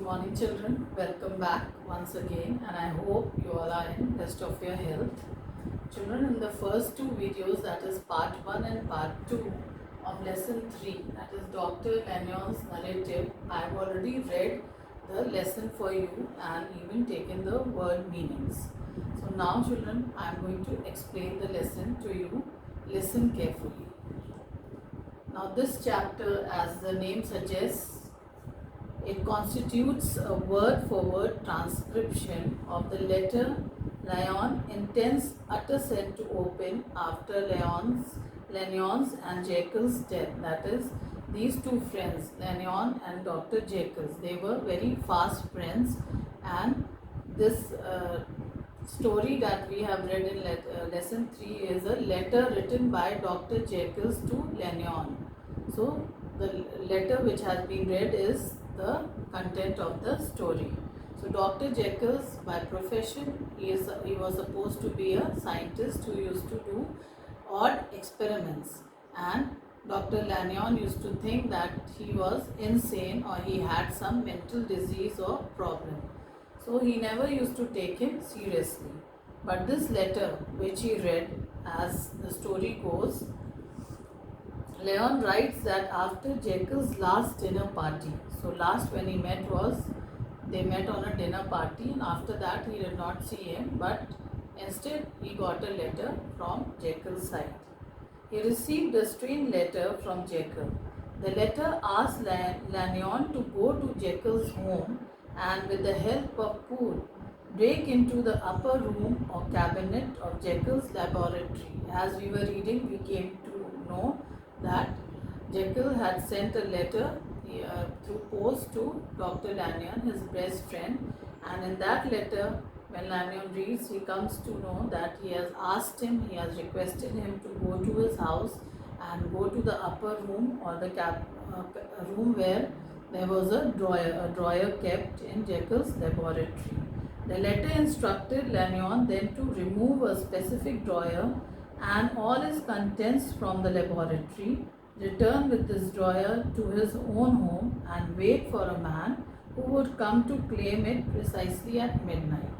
morning children, welcome back once again, and I hope you all are in best of your health. Children, in the first two videos, that is part 1 and part 2 of lesson 3, that is Dr. Lagnon's narrative, I have already read the lesson for you and even taken the word meanings. So now children, I am going to explain the lesson to you. Listen carefully. Now this chapter, as the name suggests, it constitutes a word-for-word transcription of the letter Lagnon intends Utterson to open after Lagnon's and Jekyll's death. That is, these two friends, Lagnon and Dr. Jekyll, they were very fast friends, and this story that we have read in lesson 3 is a letter written by Dr. Jekyll to Lagnon. So the letter which has been read is the content of the story. So Dr. Jekyll, by profession, he was supposed to be a scientist who used to do odd experiments, and Dr. Lagnon used to think that he was insane or he had some mental disease or problem. So he never used to take him seriously. But this letter which he read, as the story goes, Leon writes that after Jekyll's last dinner party, so last when he met was, they met on a dinner party, and after that he did not see him, but instead he got a letter from Jekyll's side. He received a strange letter from Jekyll. The letter asked Lanyon to go to Jekyll's home and with the help of Poole, break into the upper room or cabinet of Jekyll's laboratory. As we were reading, we came to know that Jekyll had sent a letter through post to Dr. Lanyon, his best friend, and in that letter, when Lanyon reads, he comes to know that he has asked him, he has requested him to go to his house and go to the upper room or the room where there was a drawer kept in Jekyll's laboratory. The letter instructed Lanyon then to remove a specific drawer and all its contents from the laboratory, return with this drawer to his own home and wait for a man who would come to claim it precisely at midnight.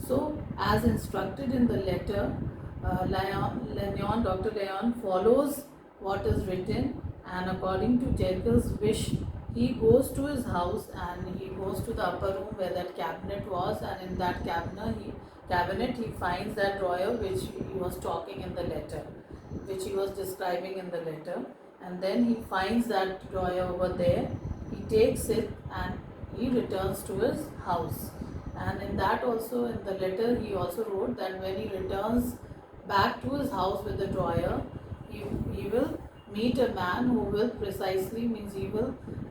So, as instructed in the letter, Dr. Lanyon follows what is written, and according to Jekyll's wish, he goes to his house and he goes to the upper room where that cabinet was, and in that cabinet he finds that drawer which he was talking in the letter, which he was describing in the letter, and then he finds that drawer over there. He takes it and he returns to his house. And in that also, in the letter, he also wrote that when he returns back to his house with the drawer, he will meet a man who will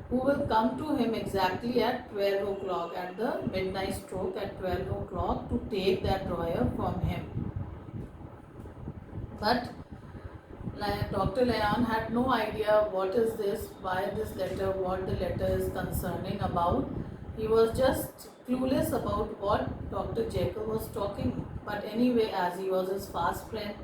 who will come to him exactly at 12 o'clock, at the midnight stroke at 12 o'clock, to take that drawer from him. But Dr. Lanyon had no idea what is this, why this letter, what the letter is concerning about. He was just clueless about what Dr. Jekyll was talking. But anyway, as he was his fast friend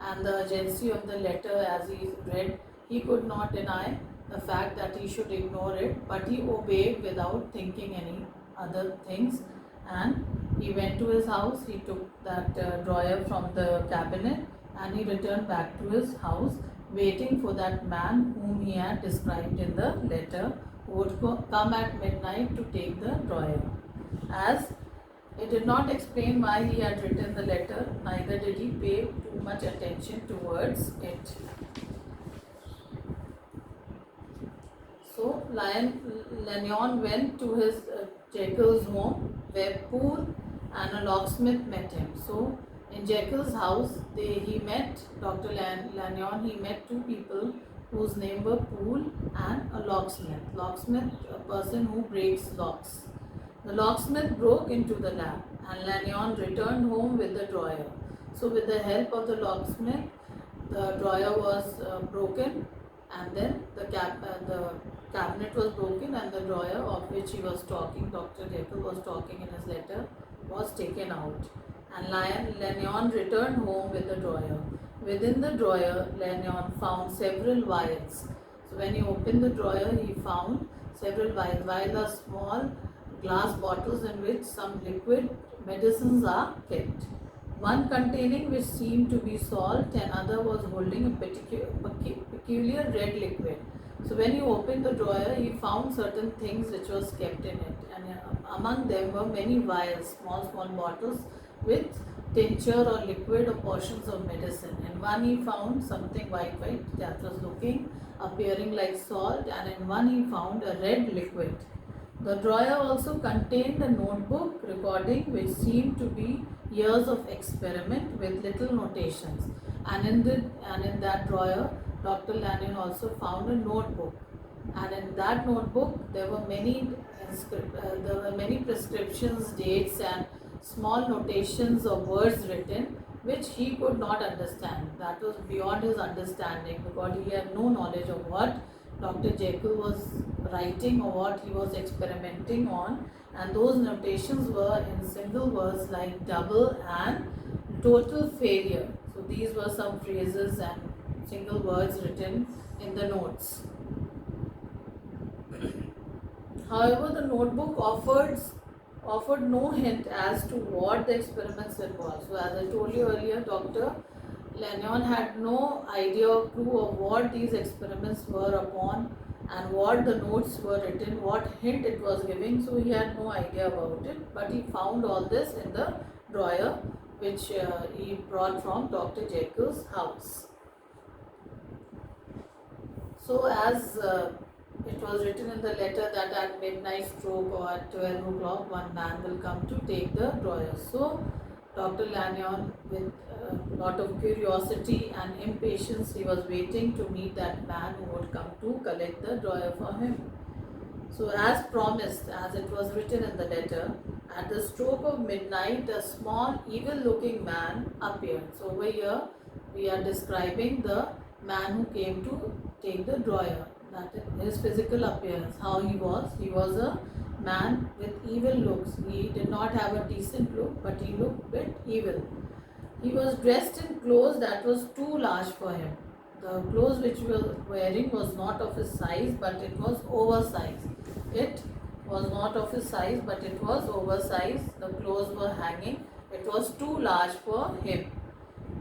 and the urgency of the letter as he read, he could not deny the fact that he should ignore it, but he obeyed without thinking any other things, and he went to his house, he took that drawer from the cabinet and he returned back to his house, waiting for that man whom he had described in the letter, who would come at midnight to take the drawer. As it did not explain why he had written the letter, neither did he pay too much attention towards it. So Lanyon went to his Jekyll's home, where Poole and a locksmith met him. So in Jekyll's house, he met Dr. Lanyon. He met two people whose name were Poole and a locksmith. Locksmith, a person who breaks locks. The locksmith broke into the lab, and Lanyon returned home with the drawer. So with the help of the locksmith, the drawer was broken, and then the cabinet was broken, and the drawer of which he was talking, Dr. Jekyll was talking in his letter, was taken out. And Lanyon returned home with the drawer. Within the drawer, Lanyon found several vials. So when he opened the drawer, he found several vials. While a small glass bottles in which some liquid medicines are kept. One containing which seemed to be salt, and other was holding a peculiar red liquid. So when he opened the drawer, he found certain things which was kept in it, and among them were many vials, small bottles with tincture or liquid or portions of medicine. In one he found something white that was appearing like salt, and in one he found a red liquid. The drawer also contained a notebook recording which seemed to be years of experiment with little notations. And in that drawer, Dr. Lanyon also found a notebook. And in that notebook, there were many prescriptions, dates, and small notations of words written which he could not understand. That was beyond his understanding because he had no knowledge of what Dr. Jekyll was writing or what he was experimenting on, and those notations were in single words like double and total failure. So these were some phrases and single words written in the notes. However, the notebook offered no hint as to what the experiments involved. So as I told you earlier, Dr. Lanyon had no idea or clue of what these experiments were upon and what the notes were written, what hint it was giving. So he had no idea about it, but he found all this in the drawer which he brought from Dr. Jekyll's house. So as it was written in the letter that at midnight stroke or at 12 o'clock one man will come to take the drawer. So Dr. Lanyon, with a lot of curiosity and impatience, he was waiting to meet that man who would come to collect the drawer for him. So as promised, as it was written in the letter, at the stroke of midnight a small evil looking man appeared. So over here we are describing the man who came to take the drawer. That is his physical appearance, how he was. He was a man with evil looks. He did not have a decent look, but he looked a bit evil. He was dressed in clothes that was too large for him. The clothes which he was wearing was not of his size, but it was oversized. It was not of his size, but it was oversized. The clothes were hanging. It was too large for him.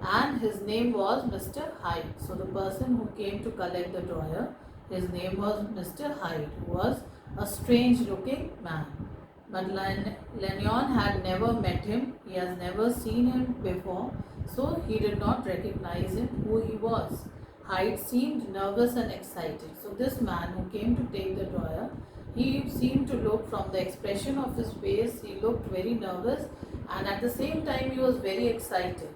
And his name was Mr. Hyde. So the person who came to collect the drawer, his name was Mr. Hyde, who was a strange looking man. But Lanyon had never met him, he has never seen him before, so he did not recognize him who he was. Hyde seemed nervous and excited. So this man who came to take the drawer, he seemed to look, from the expression of his face, he looked very nervous, and at the same time he was very excited.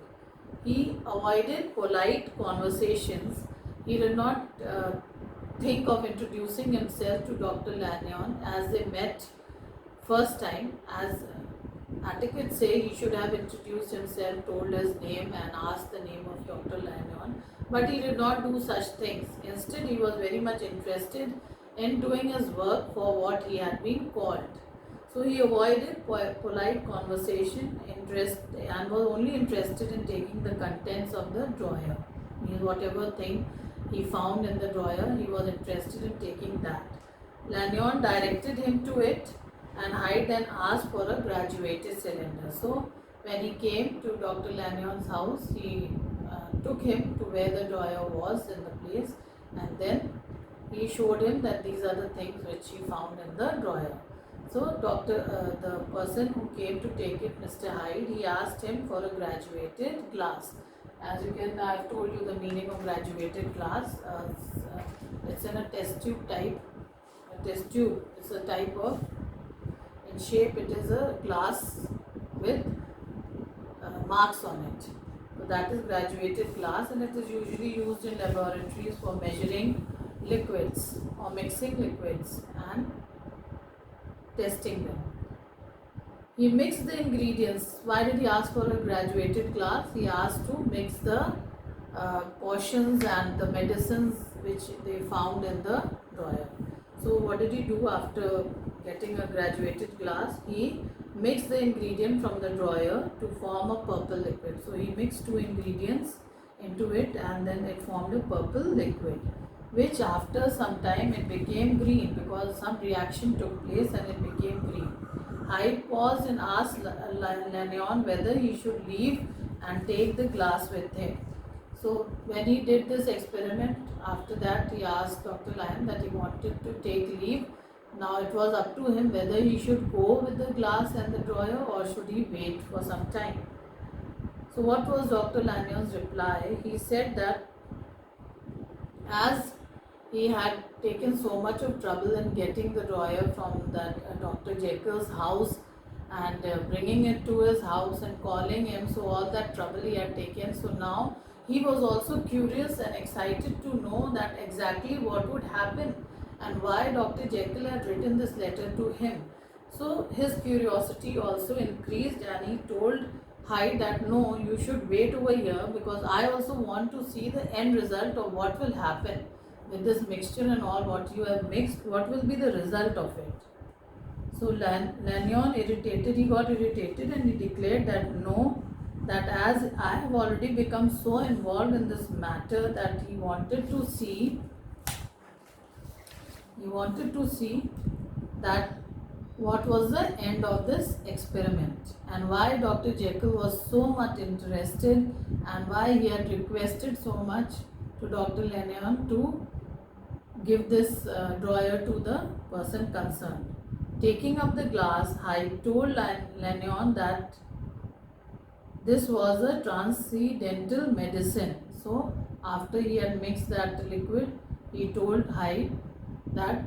He avoided polite conversations. He did not think of introducing himself to Dr. Lanyon as they met first time. As etiquette say, he should have introduced himself, told his name and asked the name of Dr. Lanyon, but he did not do such things. Instead, he was very much interested in doing his work for what he had been called. So he avoided polite conversation, and was only interested in taking the contents of the drawer. Means whatever thing he found in the drawer, he was interested in taking that. Lanyon directed him to it, and Hyde then asked for a graduated cylinder. So when he came to Dr. Lanyon's house, he took him to where the drawer was in the place, and then he showed him that these are the things which he found in the drawer. So the person who came to take it, Mr. Hyde, he asked him for a graduated glass. As you can, I have told you the meaning of graduated glass. It's in a test tube type. A test tube is a type of, in shape it is a glass with marks on it. So that is graduated glass, and it is usually used in laboratories for measuring liquids or mixing liquids and testing them. He mixed the ingredients. Why did he ask for a graduated glass? He asked to mix the potions and the medicines which they found in the drawer. So what did he do after getting a graduated glass? He mixed the ingredient from the drawer to form a purple liquid. So he mixed two ingredients into it, and then it formed a purple liquid, which after some time it became green because some reaction took place and it became green. Hyde paused and asked Lanyon whether he should leave and take the glass with him. So when he did this experiment, after that he asked Dr. Lyon that he wanted to take leave. Now it was up to him whether he should go with the glass and the drawer or should he wait for some time. So what was Dr. Lanyon's reply? He said that as he had taken so much of trouble in getting the drawer from that Dr. Jekyll's house and bringing it to his house and calling him, so all that trouble he had taken, so now he was also curious and excited to know that exactly what would happen and why Dr. Jekyll had written this letter to him. So his curiosity also increased and he told Hyde that no, you should wait over here because I also want to see the end result of what will happen with this mixture and all what you have mixed, what will be the result of it. So Lanyon he got irritated and he declared that no, that as I have already become so involved in this matter that he wanted to see that what was the end of this experiment and why Dr. Jekyll was so much interested and why he had requested so much to Dr. Lanyon to give this drawer to the person concerned. Taking up the glass, Hyde told Lanyon that this was a transcendental medicine. So after he had mixed that liquid, he told Hyde that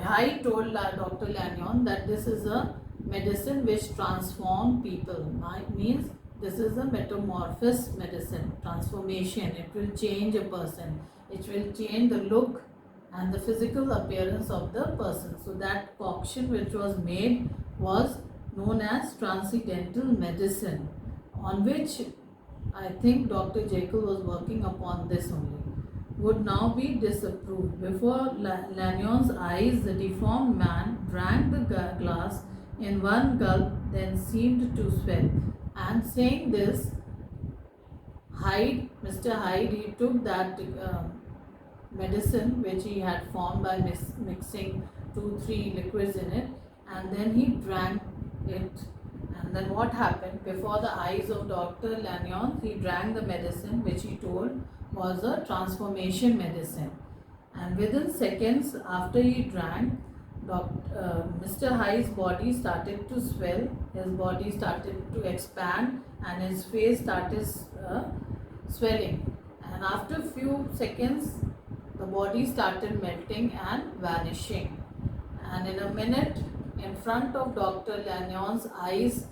Hyde told Dr. Lanyon that this is a medicine which transforms people. It means this is a metamorphosis medicine, transformation. It will change a person. It will change the look and the physical appearance of the person. So that concoction which was made was known as transcendental medicine, on which I think Dr. Jekyll was working upon this only, would now be disapproved. Before Lanyon's eyes, the deformed man drank the glass in one gulp, then seemed to swell. And saying this, Mr. Hyde, he took that medicine which he had formed by mixing 2-3 liquids in it, and then he drank it. And then what happened? Before the eyes of Dr. Lanyon, he drank the medicine which he told was a transformation medicine. And within seconds after he drank, Mr. Hyde's body started to swell, his body started to expand and his face started swelling. And after few seconds, the body started melting and vanishing. And in a minute, in front of Dr. Lanyon's eyes,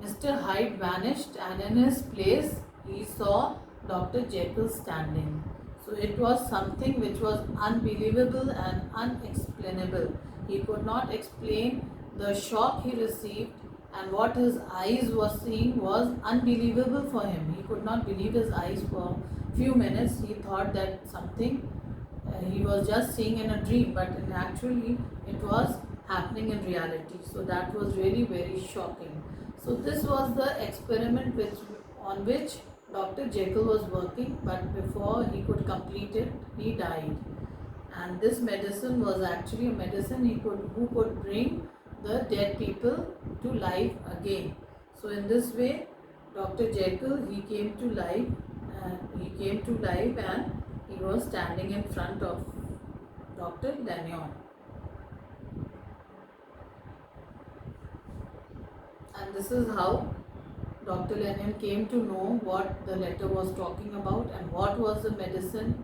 Mr. Hyde vanished and in his place, he saw Dr. Jekyll standing. So it was something which was unbelievable and unexplainable. He could not explain the shock he received, and what his eyes were seeing was unbelievable for him. He could not believe his eyes for few minutes. He thought that something he was just seeing in a dream, but actually it was happening in reality. So that was really very shocking. So this was the experiment on which Dr. Jekyll was working, but before he could complete it, he died. And this medicine was actually a medicine who could bring the dead people to life again. So in this way, Dr. Jekyll, he came to life and he was standing in front of Dr. Lanyon. And this is how Dr. Lanyon came to know what the letter was talking about and what was the medicine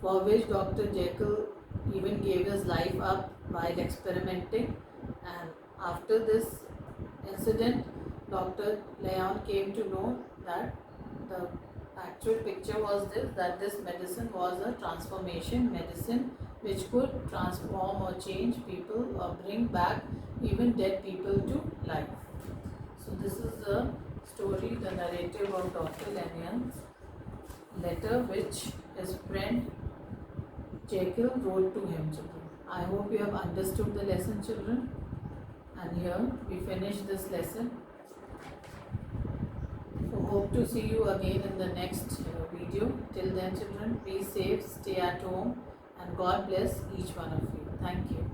for which Dr. Jekyll even gave his life up while experimenting. And after this incident, Dr. Lanyon came to know that the actual picture was that this medicine was a transformation medicine which could transform or change people or bring back even dead people to life. So this is the story, the narrative of Dr. Lanyon's letter which his friend Jekyll wrote to him, children. I hope you have understood the lesson, children. And here we finish this lesson. So hope to see you again in the next video. Till then, children, be safe, stay at home, and God bless each one of you. Thank you.